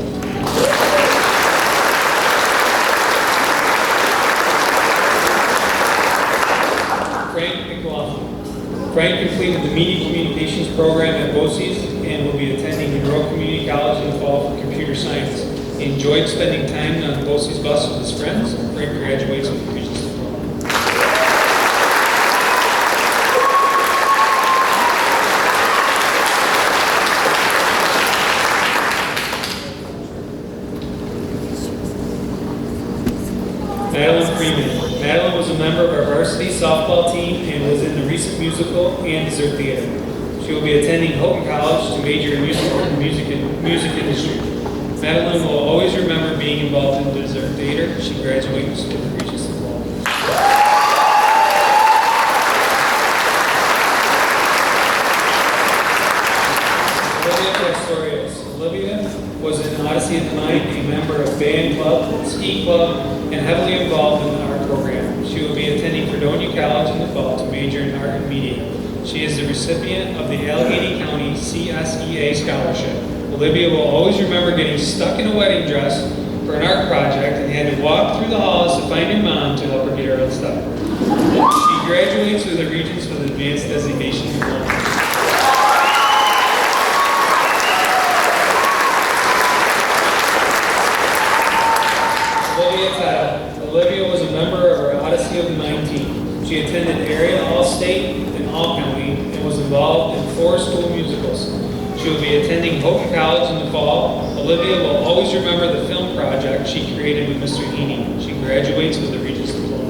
Frank McLaughlin. Frank completed the Media Communications program at BOCES and will be attending Monroe Community College in the fall for computer science. He enjoyed spending time on the BOCES bus with his friends. Frank graduates with a Regents Diploma. Madeline Freeman. Madeline was a member of our varsity softball team and was in the recent musical and dessert theater. She will be attending Houghton College to major in music industry. Madeline will always remember being involved in the dessert theater. She graduates with a Regents Diploma. Olivia Pastorius. Olivia was in Odyssey of the Mind, a member of band club, ski club, and heavily involved in the art program. She will be attending Fredonia College in the fall to major in art and media. She is the recipient of the Allegheny County CSEA Scholarship. Olivia will always remember getting stuck in a wedding dress for an art project and had to walk through the halls to find her mom to help her get her unstuck. She graduates with a Regents with Advanced Designation Diploma. Olivia was a member of our Odyssey of the Mind team. She attended area All-State and All-County and was involved in 4 school musicals. She will be attending Houghton College in the fall. Olivia will always remember the film project she created with Mr. Heaney. She graduates with a Regents Diploma.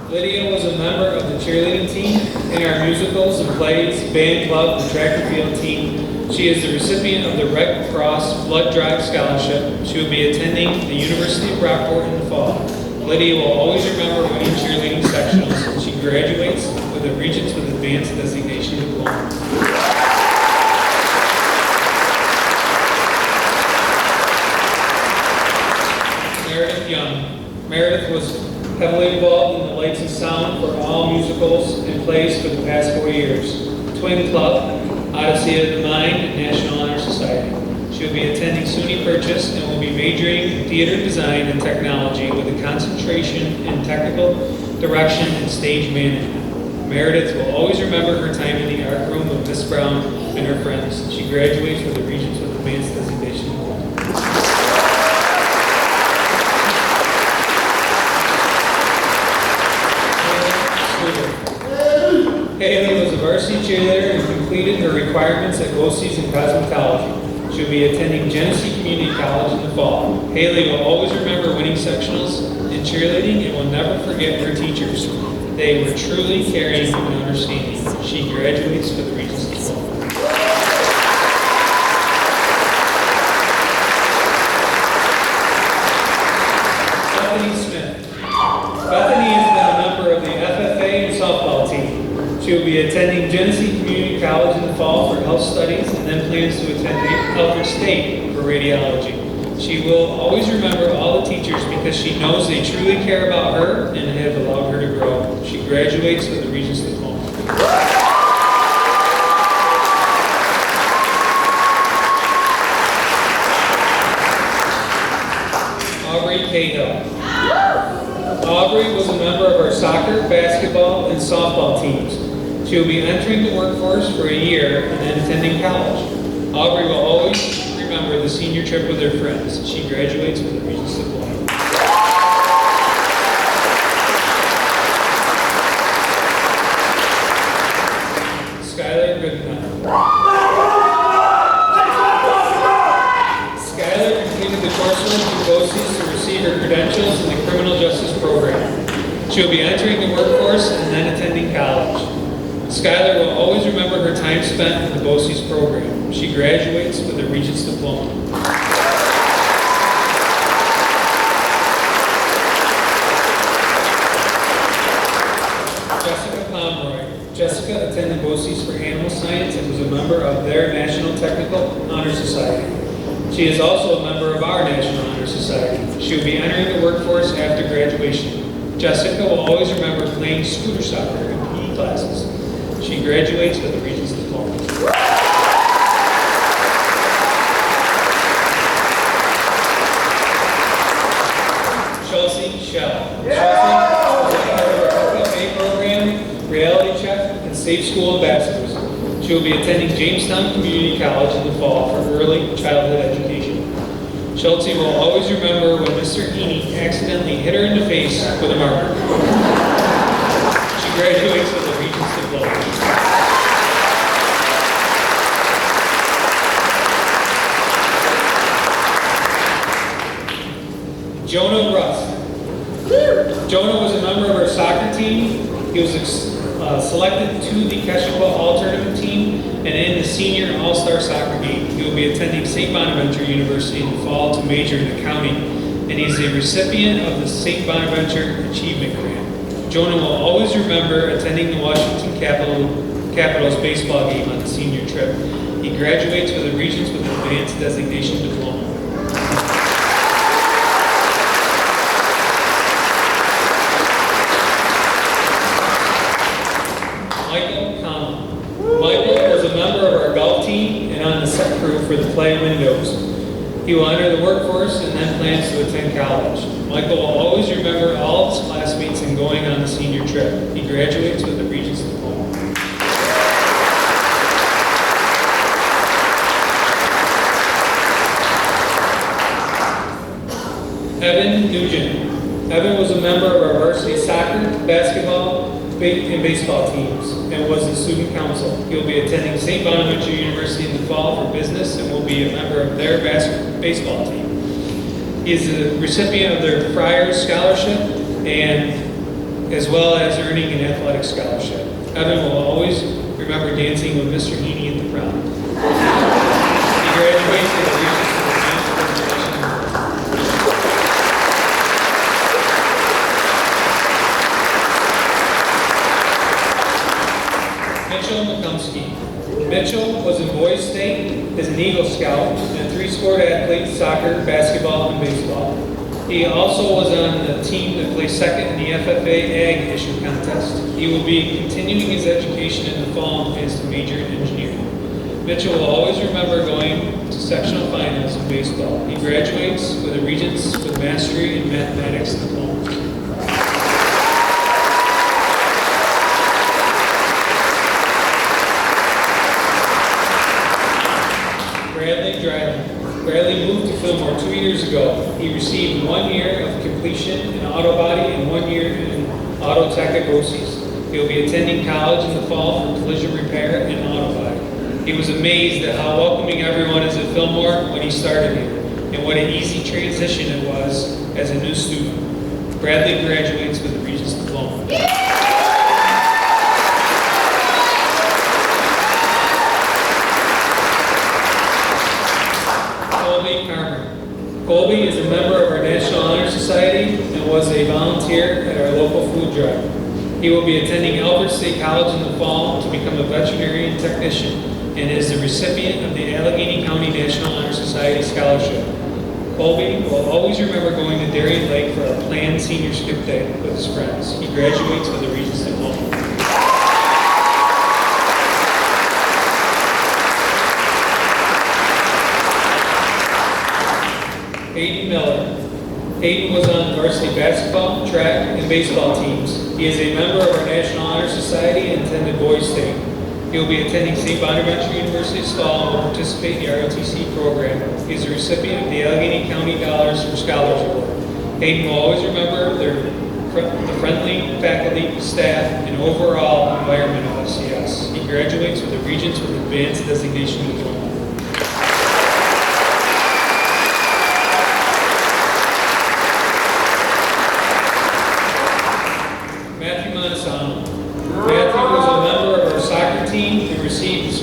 Lydia was a member of the cheerleading team in our musicals and plays, band club, and track and field team. She is the recipient of the Red Cross Blood Drive Scholarship. She will be attending the University of Rockport in the fall. Lydia will always remember winning cheerleading sectionals. She graduates with a Regents with Advanced Designation Diploma. Meredith Young. Meredith was heavily involved in the lights and sound for all musicals and plays for the past 4 years. Twin Club, Odyssey of the Mind, and National Honor Society. She will be attending SUNY Purchase and will be majoring in theater design and technology with a concentration in technical direction and stage management. Meredith will always remember her time in the art room with Miss Brown and her friends. She graduates with a Regents with Advanced Designation. Haley was a varsity cheerleader and completed her requirements at BOCES in cosmetology. She'll be attending Genesee Community College in the fall. Haley will always remember winning sectionals in cheerleading and will never forget her teachers. They were truly caring and understanding. She graduates with the Regents Diploma. Bethany Smith. Bethany has been a member of the FFA and softball team. She will be attending Genesee Community College in the fall for health studies and then plans to attend Elford State for radiology. She will always remember all the teachers because she knows they truly care about her and have allowed her to grow. She graduates with a Regents Diploma. Aubrey Cahill. Aubrey was a member of our soccer, basketball, and softball teams. She will be entering the workforce for a year and then attending college. Aubrey will always remember the senior trip with her friends. She graduates with a Regents Diploma. Skylar Goodman. Skylar completed the coursework through BOCES to receive her credentials in the criminal justice program. She will be entering the workforce and then attending college. Skylar will always remember her time spent in the BOCES program. She graduates with a Regents Diploma. Jessica Pomeroy. Jessica attended BOCES for animal science and was a member of their National Technical Honor Society. She is also a member of our National Honor Society. She will be entering the workforce after graduation. Jessica will always remember playing scooter soccer in PE classes. She graduates with a Regents Diploma. Chelsea Shell. Chelsea was a member of our FFA program, Reality Check, and Safe School Ambassadors. She will be attending Jamestown Community College in the fall for early childhood education. Chelsea will always remember when Mr. Heaney accidentally hit her in the face with a marker. She graduates with a Regents Diploma. Jonah Rust. Jonah was a member of our soccer team. He was selected to the Keshequa All-Tournament team and in the Senior All-Star Soccer Game. He will be attending St. Bonaventure University in the fall to major in accounting, and he's a recipient of the St. Bonaventure Achievement Grant. Jonah will always remember attending the Washington Capitals baseball game on the senior trip. He graduates with a Regents with Advanced Designation Diploma. Michael was a member of our golf team and on the set crew for the play Windows. He will enter the workforce and then plans to attend college. Michael will always remember all of his classmates and going on the senior trip. He graduates with a Regents Diploma. Evan Nugent. Evan was a member of our varsity soccer, basketball, and baseball teams, and was in student council. He will be attending St. Bonaventure University in the fall for business and will be a member of their baseball team. He is a recipient of their Friars Scholarship and as well as earning an athletic scholarship. Evan will always remember dancing with Mr. Heaney at the prom. He graduates with a Regents for the Dance Corporation. Mitchell McCumsky. Mitchell was in Boys State as an Eagle Scout and a three-sport athlete, soccer, basketball, and baseball. He also was on the team that placed second in the FFA Ag Issue Contest. He will be continuing his education in the fall and plans to major in engineering. Mitchell will always remember going to sectional finals in baseball. He graduates with a Regents with mastery in mathematics and diploma. Bradley moved to Fillmore 2 years ago. He received 1 year of completion in auto body and 1 year in auto tech at BOCES. He will be attending college in the fall for collision repair and auto body. He was amazed at how welcoming everyone is at Fillmore when he started here, and what an easy transition it was as a new student. Bradley graduates with a Regents diploma. Colby is a member of our National Honor Society and was a volunteer at our local food drive. He will be attending Albert State College in the fall to become a veterinarian technician and is the recipient of the Allegheny County National Honor Society Scholarship. Colby will always remember going to Darien Lake for a planned senior skip day with his friends. He graduates with a Regents diploma. Hayden Miller. Hayden was on varsity basketball, track, and baseball teams. He is a member of our National Honor Society and attended Boys State. He will be attending St. Bonaventure University this fall and will participate in the ROTC program. He is a recipient of the Allegheny County Dollars for Scholars Award. Hayden will always remember the friendly faculty, staff, and overall environment of FCS. He graduates with a Regents with Advanced Designation Diploma.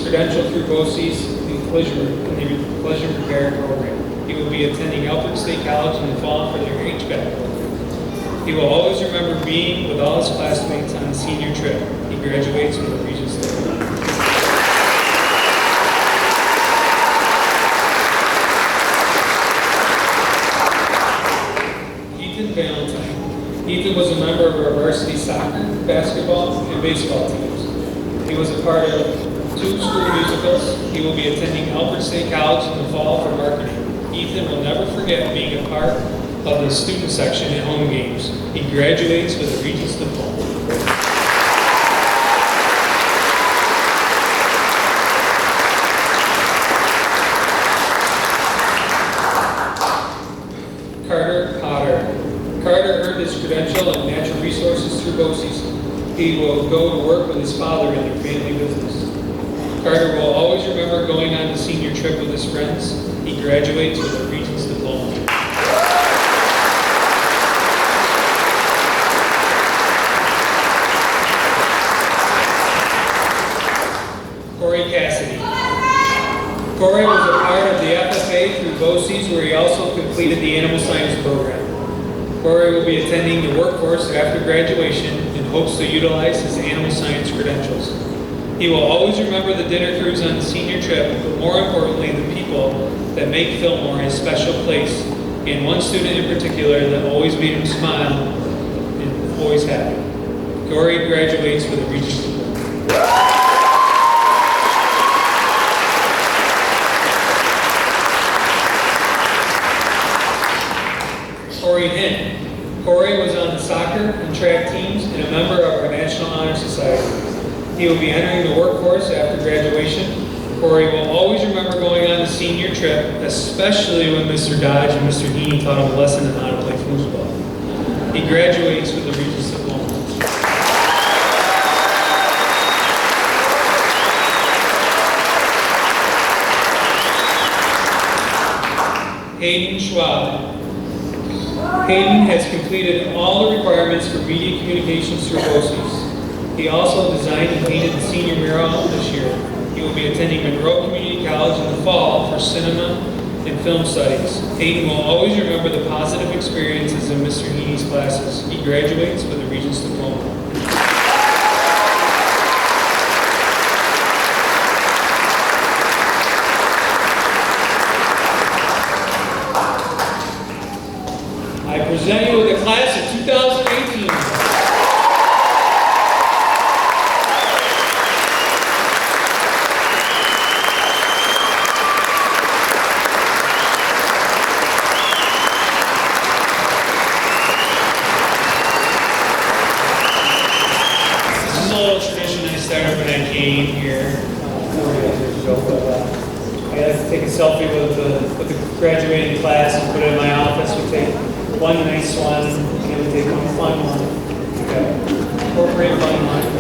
Credential through BOCES in the collision repair program. He will be attending Alfred State College in the fall for their HVAC program. He will always remember being with all his classmates on the senior trip. He graduates with a Regents diploma. Ethan Valentine. Ethan was a member of our varsity soccer, basketball, and baseball teams. He was a part of 2 school musicals. He will be attending Alfred State College in the fall for marketing. Ethan will never forget being a part of the student section at home games. He graduates with a Regents diploma. Carter Potter. Carter earned his credential in natural resources through BOCES. He will go to work with his father in their family business. Carter will always remember going on the senior trip with his friends. He graduates with a Regents diploma. Corey Cassidy. Corey was a part of the FFA through BOCES, where he also completed the animal science program. Corey will be attending the workforce after graduation and hopes to utilize his animal science credentials. He will always remember the dinner cruise on the senior trip, but more importantly, the people that make Fillmore a special place, and one student in particular that always made him smile and always happy. Corey graduates with a Regents diploma. Corey Hinn. Corey was on the soccer and track teams and a member of our National Honor Society. He will be entering the workforce after graduation. Corey will always remember going on the senior trip, especially when Mr. Dodge and Mr. Heaney taught him a lesson on how to play foosball. He graduates with a Regents Diploma. Hayden Schwab. Hayden has completed all the requirements for media communications through BOCES. He also designed and painted the senior mural this year. He will be attending Monroe Community College in the fall for cinema and film studies. Hayden will always remember the positive experiences in Mr. Heaney's classes. He graduates with a Regents Diploma. I present you with the class of 2018. This is a little tradition I started when I came here 4 years ago. I like to take a selfie with the graduating class and put it in my office. We take one nice one, and we take one fun one. Okay. Incorporate fun one.